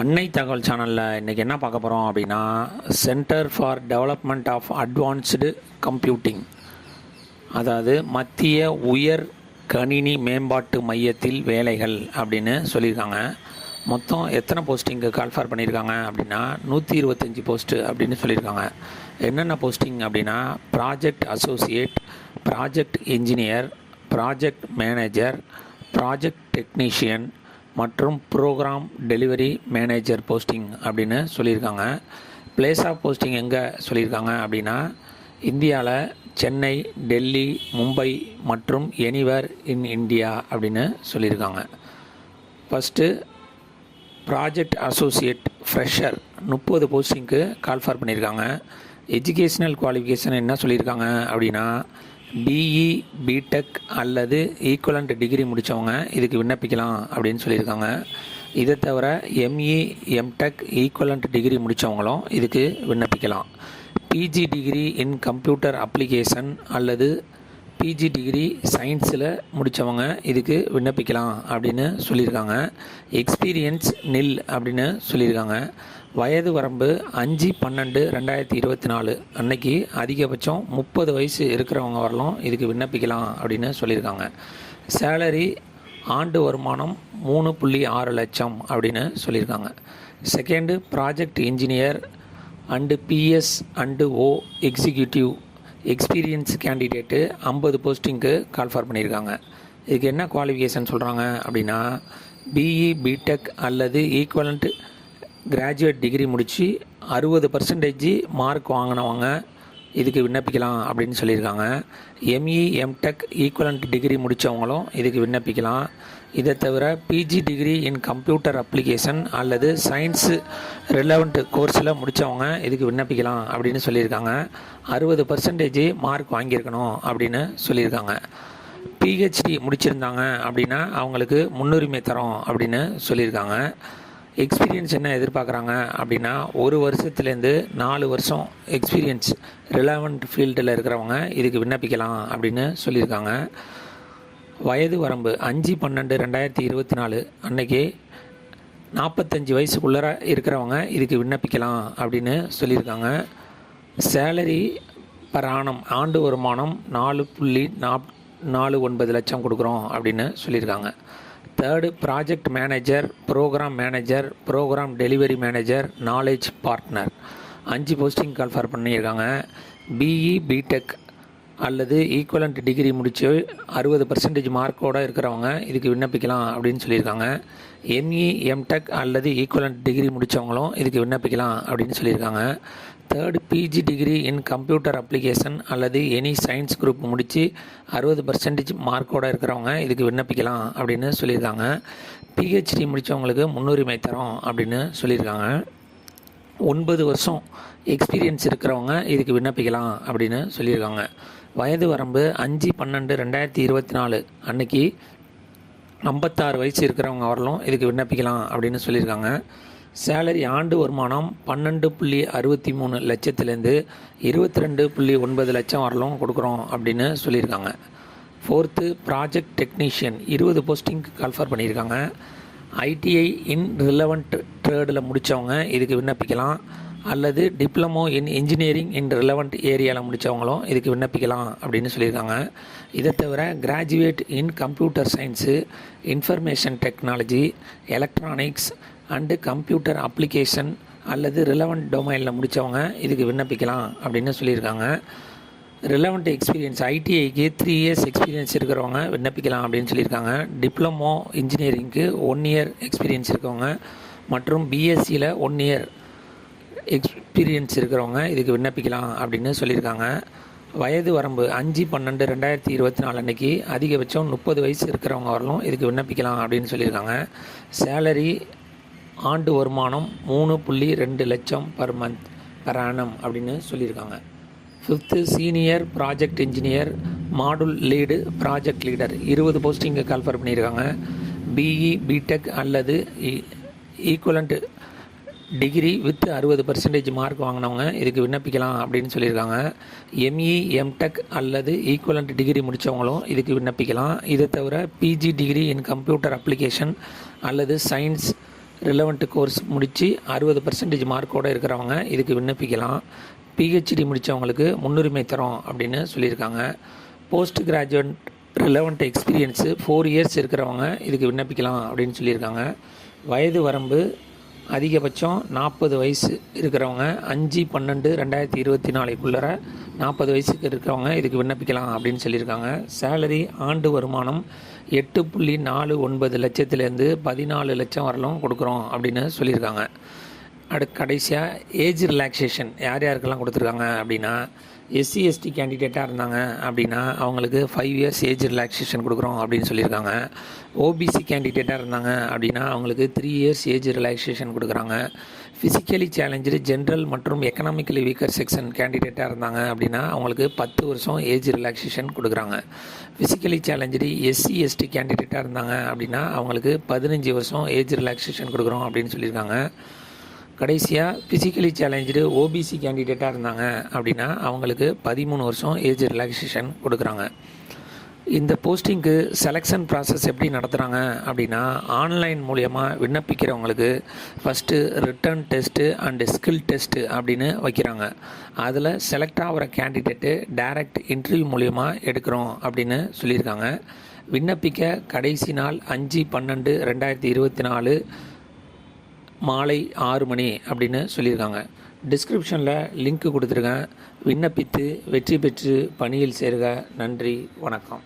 அன்னை தகவல் சேனலில் இன்றைக்கி என்ன பார்க்க போகிறோம் அப்படின்னா, centre for development of advanced computing, அதாவது மத்திய உயர் கணினி மேம்பாட்டு மையத்தில் வேலைகள் அப்படின்னு சொல்லியிருக்காங்க. மொத்தம் எத்தனை போஸ்டிங்கு கால்ஃபார் பண்ணியிருக்காங்க அப்படின்னா 125 போஸ்ட்டு அப்படின்னு சொல்லியிருக்காங்க. என்னென்ன போஸ்டிங் அப்படின்னா, project associate, project engineer, project manager, project technician மற்றும் ப்ரோக்ராம் டெலிவரி மேனேஜர் போஸ்டிங் அப்படின்னு சொல்லியிருக்காங்க. பிளேஸ் ஆஃப் போஸ்டிங் எங்கே சொல்லியிருக்காங்க அப்படின்னா, இந்தியாவில் சென்னை, டெல்லி, மும்பை மற்றும் எனிவேர் இன் இந்தியா அப்படின்னு சொல்லியிருக்காங்க. ஃபஸ்ட்டு ப்ராஜெக்ட் அசோசியேட் ஃப்ரெஷர் 30 போஸ்டிங்க்கு கால்ஃபார் பண்ணியிருக்காங்க. எஜுகேஷ்னல் குவாலிஃபிகேஷன் என்ன சொல்லியிருக்காங்க அப்படின்னா, பிஇ, பிடெக் அல்லது ஈக்குவலண்ட் டிகிரி முடித்தவங்க இதுக்கு விண்ணப்பிக்கலாம் அப்படின்னு சொல்லியிருக்காங்க. இதை தவிர எம்இ, எம்டெக் ஈக்குவலண்ட் டிகிரி முடித்தவங்களும் இதுக்கு விண்ணப்பிக்கலாம். PG degree in computer application அல்லது பிஜி டிகிரி சயின்ஸில் முடித்தவங்க இதுக்கு விண்ணப்பிக்கலாம் அப்படின்னு சொல்லியிருக்காங்க. எக்ஸ்பீரியன்ஸ் நில் அப்படின்னு சொல்லியிருக்காங்க. வயது வரம்பு 5/12/2024 அன்னைக்கு அதிகபட்சம் 30 வயசு இருக்கிறவங்க வரலாம் இதுக்கு விண்ணப்பிக்கலாம் அப்படின்னு சொல்லியிருக்காங்க. சேலரி ஆண்டு வருமானம் 3.6 லட்சம் அப்படின்னு சொல்லியிருக்காங்க. Second project engineer and PS and O executive experience candidate 50 போஸ்டிங்க்கு கால்ஃபார் பண்ணியிருக்காங்க. இதுக்கு என்ன குவாலிஃபிகேஷன் சொல்கிறாங்க அப்படின்னா, பிஇ, பிடெக் அல்லது ஈக்குவலண்ட் கிராஜுவேட் டிகிரி முடித்து 60% மார்க் வாங்கினவங்க இதுக்கு விண்ணப்பிக்கலாம் அப்படின்னு சொல்லியிருக்காங்க. எம்இ, எம்டெக் ஈக்குவலண்ட் டிகிரி முடித்தவங்களும் இதுக்கு விண்ணப்பிக்கலாம். இதை தவிர PG degree in computer application அல்லது சயின்ஸு ரிலவெண்ட் கோர்ஸில் முடித்தவங்க இதுக்கு விண்ணப்பிக்கலாம் அப்படின்னு சொல்லியிருக்காங்க. 60% மார்க் வாங்கியிருக்கணும் அப்படின்னு சொல்லியிருக்காங்க. பிஹெச்டி முடிச்சிருந்தாங்க அப்படின்னா அவங்களுக்கு முன்னுரிமை தரோம் அப்படின்னு சொல்லியிருக்காங்க. எக்ஸ்பீரியன்ஸ் என்ன எதிர்பார்க்குறாங்க அப்படின்னா, 1 வருஷத்துலேருந்து 4 வருஷம் எக்ஸ்பீரியன்ஸ் ரிலவெண்ட் ஃபீல்டில் இருக்கிறவங்க இதுக்கு விண்ணப்பிக்கலாம் அப்படின்னு சொல்லியிருக்காங்க. வயது வரம்பு 5/12/2024 அன்னைக்கு 45 வயசுக்குள்ளே இருக்கிறவங்க இதுக்கு விண்ணப்பிக்கலாம் அப்படின்னு சொல்லியிருக்காங்க. சேலரி பர் ஆனம் ஆண்டு வருமானம் 4.49 லட்சம் கொடுக்குறோம் அப்படின்னு சொல்லியிருக்காங்க. Third project manager, program manager, program delivery manager, knowledge partner 5 posting call for பண்ணியிருக்காங்க. பிஇ, பிடெக் அல்லது ஈக்குவலண்ட் டிகிரி முடித்து 60% மார்க்கோடு இருக்கிறவங்க இதுக்கு விண்ணப்பிக்கலாம் அப்படின்னு சொல்லியிருக்காங்க. எம்இ, எம்டெக் அல்லது ஈக்குவலண்ட் டிகிரி முடித்தவங்களும் இதுக்கு விண்ணப்பிக்கலாம் அப்படின்னு சொல்லியிருக்காங்க. Third PG degree in computer application அல்லது எனி சயின்ஸ் குரூப் முடித்து 60% மார்க்கோடு இருக்கிறவங்க இதுக்கு விண்ணப்பிக்கலாம் அப்படின்னு சொல்லியிருக்காங்க. பிஹெச்டி முடித்தவங்களுக்கு முன்னுரிமை தரோம் அப்படின்னு சொல்லியிருக்காங்க. 9 வருஷம் எக்ஸ்பீரியன்ஸ் இருக்கிறவங்க இதுக்கு விண்ணப்பிக்கலாம் அப்படின்னு சொல்லியிருக்காங்க. வயது வரம்பு 5/12/2024 அன்னைக்கு 56 வயசு இருக்கிறவங்க வரலும் இதுக்கு விண்ணப்பிக்கலாம் அப்படின்னு சொல்லியிருக்காங்க. சேலரி ஆண்டு வருமானம் 12.63 லட்சத்துலேருந்து 22.9 லட்சம் வரலும் கொடுக்குறோம் அப்படின்னு சொல்லியிருக்காங்க. ஃபோர்த்து ப்ராஜெக்ட் டெக்னீஷியன் 20 போஸ்டிங்க்கு கால்ஃபார் பண்ணியிருக்காங்க. ஐடிஐ இன் ரிலவெண்ட் ட்ரேடில் முடித்தவங்க இதுக்கு விண்ணப்பிக்கலாம் அல்லது diploma in engineering in relevant ஏரியாவில் முடித்தவங்களும் இதுக்கு விண்ணப்பிக்கலாம் அப்படின்னு சொல்லியிருக்காங்க. இதை தவிர graduate in computer science, information technology, electronics and computer application அல்லது ரிலவெண்ட் டொமைனில் முடித்தவங்க இதுக்கு விண்ணப்பிக்கலாம் அப்படின்னு சொல்லியிருக்காங்க. ரிலவெண்ட் எக்ஸ்பீரியன்ஸ் ஐடிஐக்கு 3 இயர்ஸ் எக்ஸ்பீரியன்ஸ் இருக்கிறவங்க விண்ணப்பிக்கலாம் அப்படின்னு சொல்லியிருக்காங்க. டிப்ளமோ இன்ஜினியரிங்க்கு 1 இயர் எக்ஸ்பீரியன்ஸ் இருக்கவங்க மற்றும் பிஎஸ்சியில் 1 இயர் எக்ஸ்பீரியன்ஸ் இருக்கிறவங்க இதுக்கு விண்ணப்பிக்கலாம் அப்படின்னு சொல்லியிருக்காங்க. வயது வரம்பு 5/12/2024 அன்னைக்கு அதிகபட்சம் 30 வயசு இருக்கிறவங்க வரலும் இதுக்கு விண்ணப்பிக்கலாம் அப்படின்னு சொல்லியிருக்காங்க. சேலரி ஆண்டு வருமானம் 3.2 லட்சம் பர் மந்த் பர் ஆனம் அப்படின்னு சொல்லியிருக்காங்க. Fifth senior project engineer, module lead, project leader 20 posting call for பண்ணியிருக்காங்க. பிஇ, பிடெக் அல்லது ஈக்குவலண்ட் டிகிரி வித் 60% மார்க் வாங்கினவங்க இதுக்கு விண்ணப்பிக்கலாம் அப்படின்னு சொல்லியிருக்காங்க. எம்இ, எம்டெக் அல்லது ஈக்குவலண்ட் டிகிரி முடித்தவங்களும் இதுக்கு விண்ணப்பிக்கலாம். இதை தவிர PG degree in computer application அல்லது சயின்ஸ் ரிலவெண்ட் கோர்ஸ் முடித்து 60% மார்க்கோடு இருக்கிறவங்க இதுக்கு விண்ணப்பிக்கலாம். பிஹெச்டி முடித்தவங்களுக்கு முன்னுரிமை தரோம் அப்படின்னு சொல்லியிருக்காங்க. Post graduate relevant experience 4 years இருக்கிறவங்க இதுக்கு விண்ணப்பிக்கலாம் அப்படின்னு சொல்லியிருக்காங்க. வயது வரம்பு அதிகபட்சம் 40 வயசு இருக்கிறவங்க 5/12/2024 40 வயசுக்கு இருக்கிறவங்க இதுக்கு விண்ணப்பிக்கலாம் அப்படின்னு சொல்லியிருக்காங்க. சேலரி ஆண்டு வருமானம் 8.49 லட்சத்துலேருந்து 14 லட்சம் வரலும் கொடுக்குறோம் அப்படின்னு சொல்லியிருக்காங்க. கடைசியாக ஏஜ் ரிலாக்ஸேஷன் யார் யாருக்கெல்லாம் கொடுத்துருக்காங்க அப்படின்னா, எஸ்சி எஸ்டி கேண்டிடேட்டாக இருந்தாங்க அப்படின்னா அவங்களுக்கு 5 இயர்ஸ் ஏஜ் ரிலாக்ஸேஷன் கொடுக்குறோம் அப்படின்னு சொல்லியிருக்காங்க. ஓபிசி கேண்டிடேட்டாக இருந்தாங்க அப்படின்னா அவங்களுக்கு 3 இயர்ஸ் ஏஜ் ரிலாக்ஸேஷன் கொடுக்குறாங்க. ஃபிசிக்கலி சேலஞ்சு ஜென்ரல் மற்றும் எக்கனாமிக்கலி வீக்கர் செக்ஷன் கேண்டிடேட்டாக இருந்தாங்க அப்படின்னா அவங்களுக்கு 10 வருஷம் ஏஜ் ரிலாக்ஸேஷன் கொடுக்குறாங்க. ஃபிசிக்கலி சேலஞ்சு எஸ்சி எஸ்டி கேண்டிடேட்டாக இருந்தாங்க அப்படின்னா அவங்களுக்கு 15 வருஷம் ஏஜ் ரிலாக்ஸேஷன் கொடுக்குறோம் அப்படின்னு சொல்லியிருக்காங்க. கடைசியாக ஃபிசிக்கலி சேலஞ்சு ஓபிசி கேண்டிடேட்டாக இருந்தாங்க அப்படின்னா அவங்களுக்கு 13 வருஷம் ஏஜ் ரிலாக்ஸேஷன் கொடுக்குறாங்க. இந்த போஸ்டிங்க்கு செலெக்ஷன் ப்ராசஸ் எப்படி நடத்துகிறாங்க அப்படின்னா, ஆன்லைன் மூலயமா விண்ணப்பிக்கிறவங்களுக்கு first written test and skill test அப்படின்னு வைக்கிறாங்க. அதில் செலக்ட் ஆகிற கேண்டிடேட்டு டைரக்ட் இன்டர்வியூ மூலயமா எடுக்கிறோம் அப்படின்னு சொல்லியிருக்காங்க. விண்ணப்பிக்க கடைசி நாள் 5/12/2024 மாலை 6 மணி அப்படின்னு சொல்லியிருக்காங்க. டிஸ்கிரிப்ஷனில் லிங்க் கொடுத்துருக்கேன். விண்ணப்பித்து வெற்றி பெற்று பணியில் சேருக. நன்றி, வணக்கம்.